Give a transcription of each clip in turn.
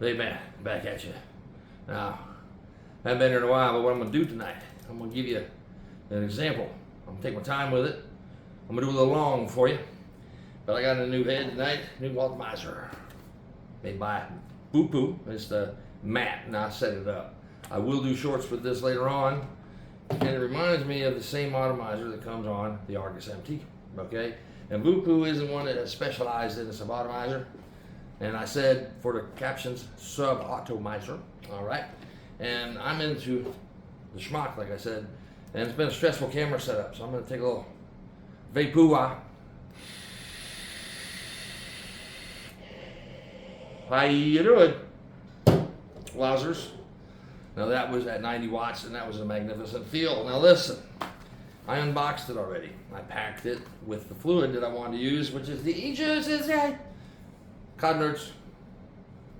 Vape-Man, back at you. Now, I haven't been here in a while, but what I'm going to do tonight, I'm going to give you an example. I'm going to take my time with it. I'm going to do a little long for you. But I got a new head tonight, new atomizer. Made by Boo-Poo. It's the mat, and I set it up. I will do shorts with this later on. And it reminds me of the same atomizer that comes on the Argus MT. Okay? And Boo-Poo isn't one that has specialized in a sub-atomizer. And I said for the captions, sub-atomizer. Alright? And I'm into the schmuck, like I said. And it's been a stressful camera setup, so I'm going to take a little Vape-Poo. How you doing? Wowzers. Now that was at 90 watts and that was a magnificent feel. Now listen, I unboxed it already. I packed it with the fluid that I wanted to use, which is the e-juices, cod nerds,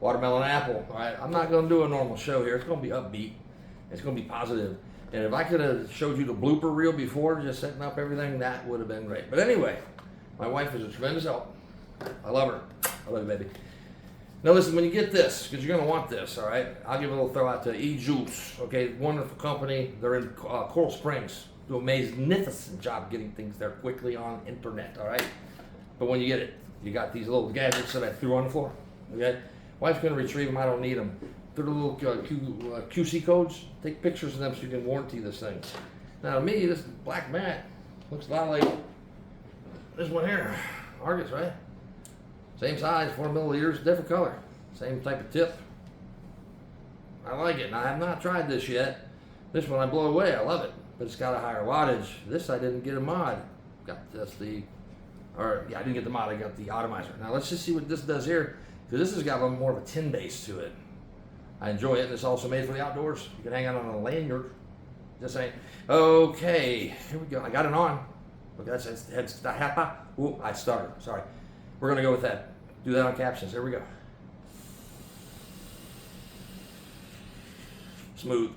watermelon apple. All right, I'm not going to do a normal show here. It's going to be upbeat. It's going to be positive. And if I could have showed you the blooper reel before, just setting up everything, that would have been great. But anyway, my wife is a tremendous help. I love her. I love you, baby. Now listen, when you get this, because you're going to want this, all right, I'll give a little throw out to E-Juice, okay, wonderful company. They're in Coral Springs. Do a magnificent job getting things there quickly on internet, all right? But when you get it, you got these little gadgets that I threw on the floor, okay? Wife's going to retrieve them. I don't need them. They're the little QC codes. Take pictures of them so you can warranty this thing. Now to me, this black mat looks a lot like this one here, Argus, right? Same size, 4 milliliters, different color. Same type of tip. I like it. Now, I have not tried this yet. This one I blow away. I love it. But it's got a higher wattage. This I didn't get a mod. I didn't get the mod. I got the atomizer. Now, let's just see what this does here. Because this has got a little more of a tin base to it. I enjoy it. And it's also made for the outdoors. You can hang out on a lanyard. Just saying. Okay. Here we go. I got it on. Okay, that's hapa. Ooh, I started. Sorry. We're going to go with that. Do that on captions. Here we go. Smooth.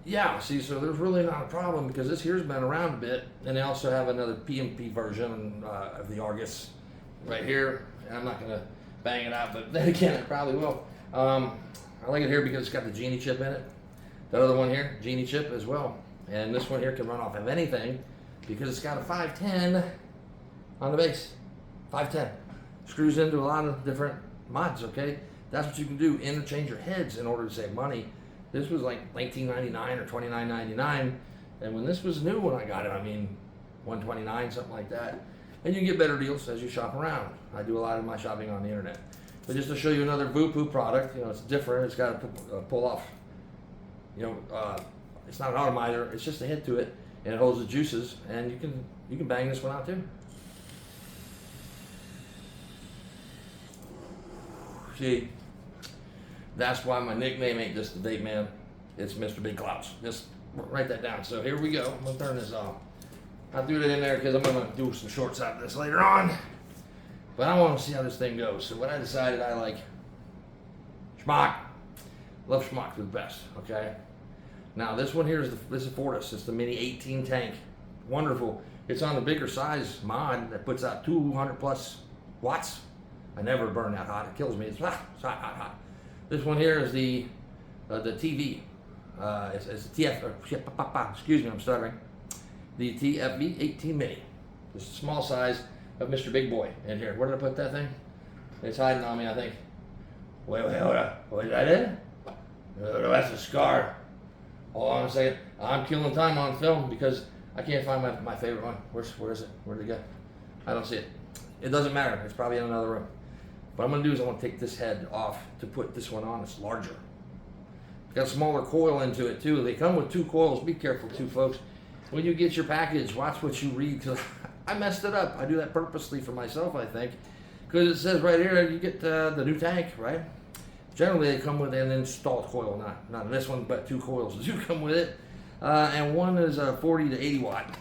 Yeah, see, so there's really not a problem because this here's been around a bit. And they also have another PMP version of the Argus right here. And I'm not going to bang it out, but then again, I probably will. I like it here because it's got the Genie chip in it. That other one here, Genie chip as well. And this one here can run off of anything because it's got a 510 on the base. 510. Screws into a lot of different mods, okay? That's what you can do, interchange your heads in order to save money. This was like $19.99 or $29.99. And when this was new when I got it, I mean, $129, something like that. And you can get better deals as you shop around. I do a lot of my shopping on the internet. But just to show you another Boo-Poo product, it's different. It's got to pull off, it's not an atomizer, it's just a head to it. And it holds the juices, and you can bang this one out too. See, that's why my nickname ain't just the Vape-Man. It's Mr. Big Clouds. Just write that down. So here we go. I'm gonna turn this off. I'll do it in there because I'm gonna do some shorts out of this later on. But I want to see how this thing goes. So what I decided I like schmuck. Love schmuck the best. Okay. Now this one here is this is Fortis. It's the mini 18 tank. Wonderful. It's on the bigger size mod that puts out 200 plus watts. I never burn that hot. It kills me. It's hot. This one here is the TV. It's the TF. Excuse me, I'm stuttering. The TFV 18 mini. It's a small size of Mr. Big Boy in here. Where did I put that thing? It's hiding on me, I think. Wait, hold up. Was that it? That's a scar. Hold on a second. I'm killing time on film because I can't find my favorite one. Where is it? Where did it go? I don't see it. It doesn't matter. It's probably in another room. What I'm going to do is I want to take this head off to put this one on. It's larger. It's got a smaller coil into it too. They come with 2 coils. Be careful too, folks. When you get your package, watch what you read because I messed it up. I do that purposely for myself, I think. Because it says right here you get the new tank, right? Generally, they come with an installed coil, not this one, but 2 coils do come with it. And one is a 40 to 80 watt.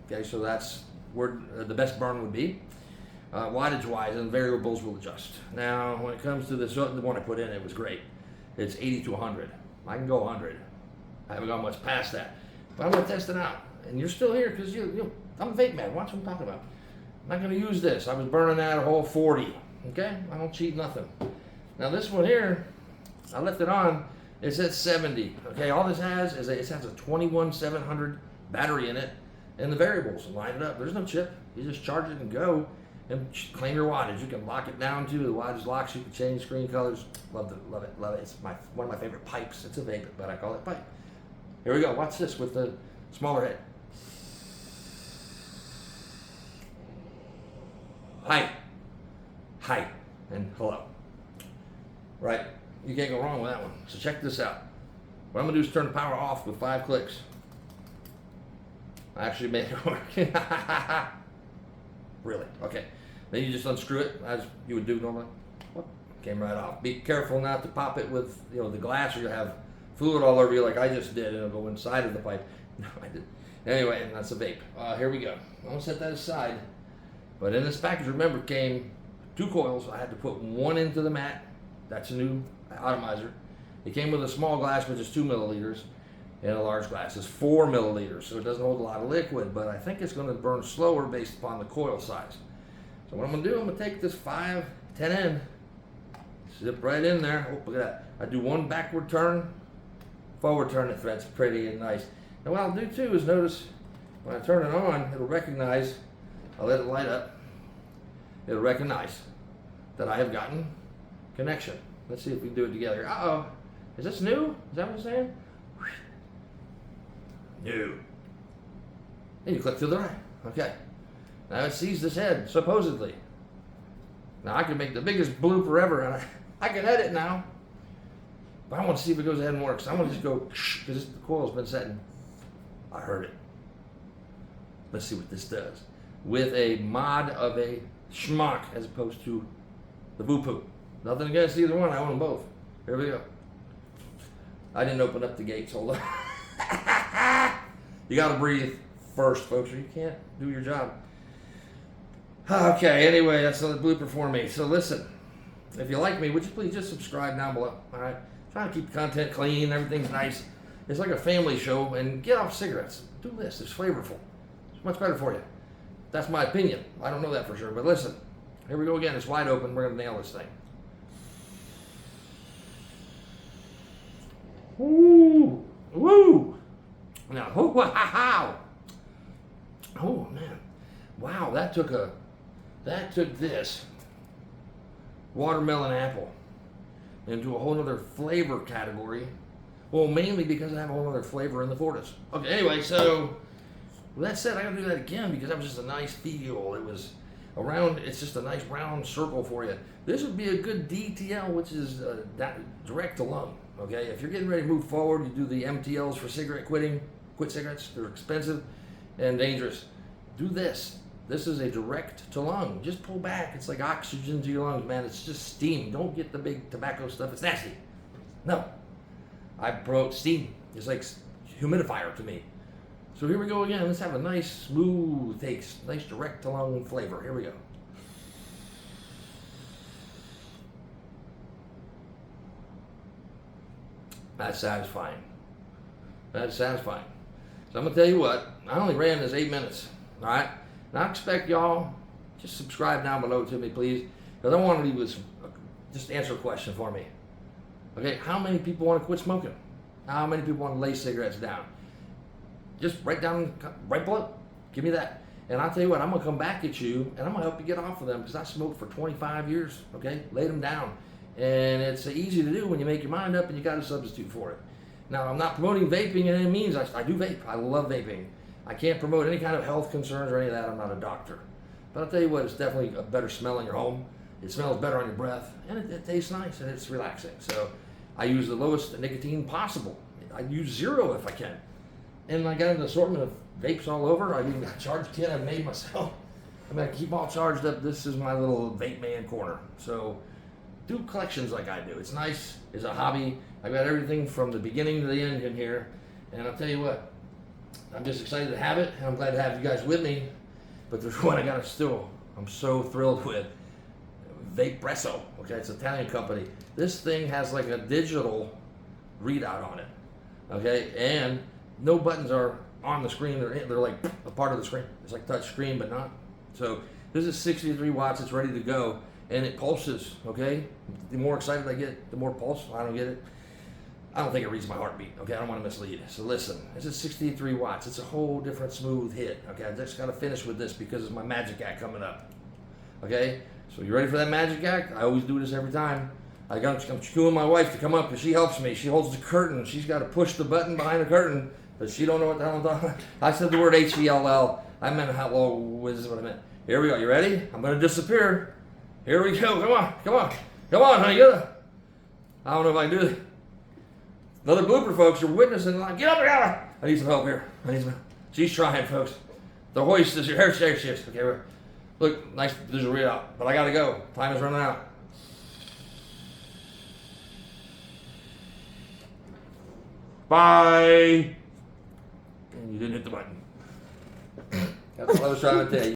Okay, so that's where the best burn would be. Wattage-wise, and variables will adjust. Now, when it comes to this, the one I put in, it was great. It's 80 to 100. I can go 100. I haven't gone much past that. But I'm going to test it out. And you're still here because I'm a Vape-Man. Watch what I'm talking about. I'm not going to use this. I was burning out a whole 40. Okay, I don't cheat nothing. Now this one here, I left it on. It's at 70. Okay, all this has is it has a 21700 battery in it, and the variables line it up. There's no chip. You just charge it and go, and claim your wattage. You can lock it down too. The wattage locks. You can change screen colors. Love it, love it, love it. It's one of my favorite pipes. It's a vape, but I call it pipe. Here we go. Watch this with the smaller head. Hi, and hello. Right? You can't go wrong with that one. So check this out. What I'm gonna do is turn the power off with 5 clicks. I actually made it work. Really? Okay. Then you just unscrew it as you would do normally. Whoop, came right off. Be careful not to pop it with the glass, or you'll have fluid all over you like I just did, and it'll go inside of the pipe. No, I didn't. Anyway, that's a vape. Here we go. I'm gonna set that aside. But in this package, remember, came 2 coils. I had to put one into the mat. That's a new atomizer. It came with a small glass, which is 2 milliliters, and a large glass is 4 milliliters. So it doesn't hold a lot of liquid, but I think it's going to burn slower based upon the coil size. So what I'm going to do, I'm going to take this 510N, zip right in there. Oh, look at that. I do one backward turn, forward turn. The thread's pretty and nice. And what I'll do too is notice when I turn it on, it'll recognize. I'll let it light up. It'll recognize that I have gotten connection. Let's see if we can do it together. Uh-oh. Is this new? Is that what it's saying? New. And you click to the right. Okay. Now it sees this head, supposedly. Now I can make the biggest blooper ever, and I can edit now. But I want to see if it goes ahead and works. I want to just go, because the coil's been setting. I heard it. Let's see what this does. With a mod of a schmuck as opposed to the Voopoo. Nothing against either one. I own them both. Here we go. I didn't open up the gates. Hold on. You got to breathe first, folks, or you can't do your job. Okay, anyway, that's a blooper for me. So listen, if you like me, would you please just subscribe down below, all right? Trying to keep the content clean, everything's nice. It's like a family show, and get off cigarettes. Do this, it's flavorful. It's much better for you. That's my opinion. I don't know that for sure, but listen, here we go again. It's wide open. We're going to nail this thing. Woo! Woo! Now, wow! Oh, man. Wow, that took this watermelon apple into a whole other flavor category. Well, mainly because I have a whole other flavor in the Fortis. Okay, anyway, so with that said, I gotta do that again because that was just a nice feel. It was around, it's just a nice round circle for you. This would be a good DTL, which is direct to lung. Okay, if you're getting ready to move forward, you do the MTLs for cigarette quitting. Quit cigarettes, they're expensive and dangerous. Do this. This is a direct to lung. Just pull back. It's like oxygen to your lungs, man. It's just steam. Don't get the big tobacco stuff. It's nasty. No. I promote steam. It's like humidifier to me. So here we go again. Let's have a nice smooth taste. Nice direct to lung flavor. Here we go. That's satisfying. That's satisfying. So I'm going to tell you what. I only ran this 8 minutes. All right? And I expect y'all, just subscribe down below to me, please. Because I want to leave with just answer a question for me. Okay, how many people want to quit smoking? How many people want to lay cigarettes down? Just write down, right below. Give me that. And I'll tell you what, I'm going to come back at you, and I'm going to help you get off of them, because I smoked for 25 years, okay? Laid them down. And it's easy to do when you make your mind up and you got a substitute for it. Now, I'm not promoting vaping in any means. I do vape. I love vaping. I can't promote any kind of health concerns or any of that. I'm not a doctor. But I'll tell you what, it's definitely a better smell in your home. It smells better on your breath, and it tastes nice, and it's relaxing. So I use the lowest nicotine possible. I use 0 if I can. And I got an assortment of vapes all over. I've even got a charge kit I've made myself. I mean, I keep all charged up. This is my little Vape-Man corner. So do collections like I do. It's nice. It's a hobby. I've got everything from the beginning to the end in here. And I'll tell you what, I'm just excited to have it, and I'm glad to have you guys with me. But there's one I gotta still, I'm so thrilled with. Vapepresso, okay, it's an Italian company. This thing has like a digital readout on it, okay, and no buttons are on the screen. They're like a part of the screen. It's like touch screen, but not. So this is 63 watts. It's ready to go, and it pulses, okay? The more excited I get, the more pulse. I don't get it. I don't think it reads my heartbeat, okay? I don't want to mislead. So listen, this is 63 watts. It's a whole different smooth hit, okay? I just got to finish with this because it's my magic act coming up, okay? So you ready for that magic act? I always do this every time. I'm chewing my wife to come up because she helps me. She holds the curtain. She's got to push the button behind the curtain, but she don't know what the hell I'm talking about. I said the word H-E-L-L. I meant hello, this is what I meant. Here we go. You ready? I'm going to disappear. Here we go. Come on. Come on. Come on, honey. I don't know if I can do it. Another blooper, folks. You're witnessing. Like, get up here. I need some help here. I need some help. She's trying, folks. The hoist is your hair. There she is. Okay, look, nice visual readout. But I got to go. Time is running out. Bye. And you didn't hit the button. That's what I was trying to tell you.